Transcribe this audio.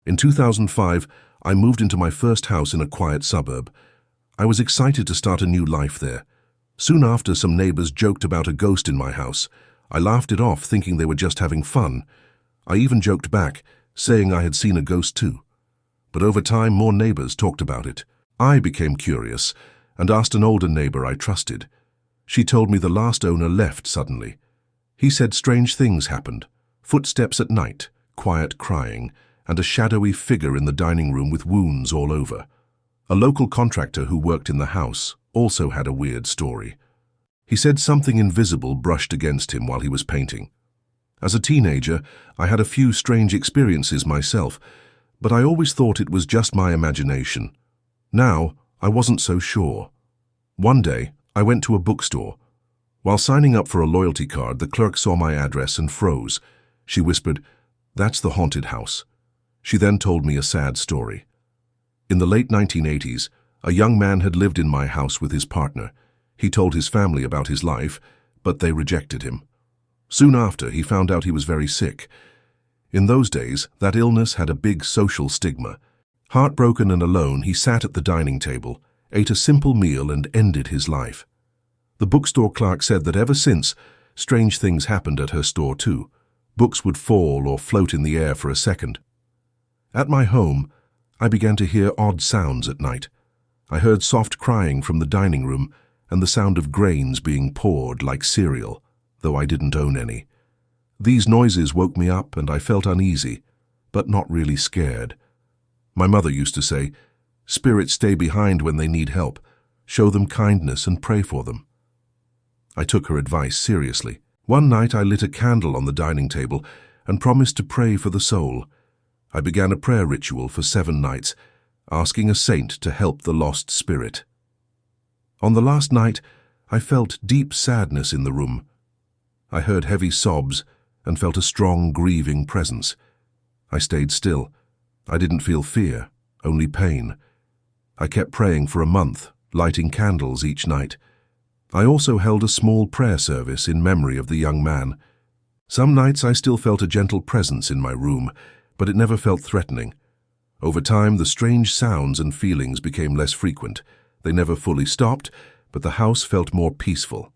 In 2005, I moved into my first house in a quiet suburb. I was excited to start a new life there. Soon after, some neighbors joked about a ghost in my house. I laughed it off, thinking they were just having fun. I even joked back, saying I had seen a ghost too. But over time, more neighbors talked about it. I became curious and asked an older neighbor I trusted. She told me the last owner left suddenly. He said strange things happened. Footsteps at night, quiet crying, and a shadowy figure in the dining room with wounds all over. A local contractor who worked in the house also had a weird story. He said something invisible brushed against him while he was painting. As a teenager, I had a few strange experiences myself, but I always thought it was just my imagination. Now, I wasn't so sure. One day, I went to a bookstore. While signing up for a loyalty card, the clerk saw my address and froze. She whispered, "That's the haunted house." She then told me a sad story. In the late 1980s, a young man had lived in my house with his partner. He told his family about his life, but they rejected him. Soon after, he found out he was very sick. In those days, that illness had a big social stigma. Heartbroken and alone, he sat at the dining table, ate a simple meal, and ended his life. The bookstore clerk said that ever since, strange things happened at her store too. Books would fall or float in the air for a second. At my home, I began to hear odd sounds at night. I heard soft crying from the dining room and the sound of grains being poured like cereal, though I didn't own any. These noises woke me up and I felt uneasy, but not really scared. My mother used to say, "Spirits stay behind when they need help. Show them kindness and pray for them." I took her advice seriously. One night I lit a candle on the dining table and promised to pray for the soul. I began a prayer ritual for 7 nights, asking a saint to help the lost spirit. On the last night, I felt deep sadness in the room. I heard heavy sobs and felt a strong, grieving presence. I stayed still. I didn't feel fear, only pain. I kept praying for a month, lighting candles each night. I also held a small prayer service in memory of the young man. Some nights I still felt a gentle presence in my room, but it never felt threatening. Over time, the strange sounds and feelings became less frequent. They never fully stopped, but the house felt more peaceful.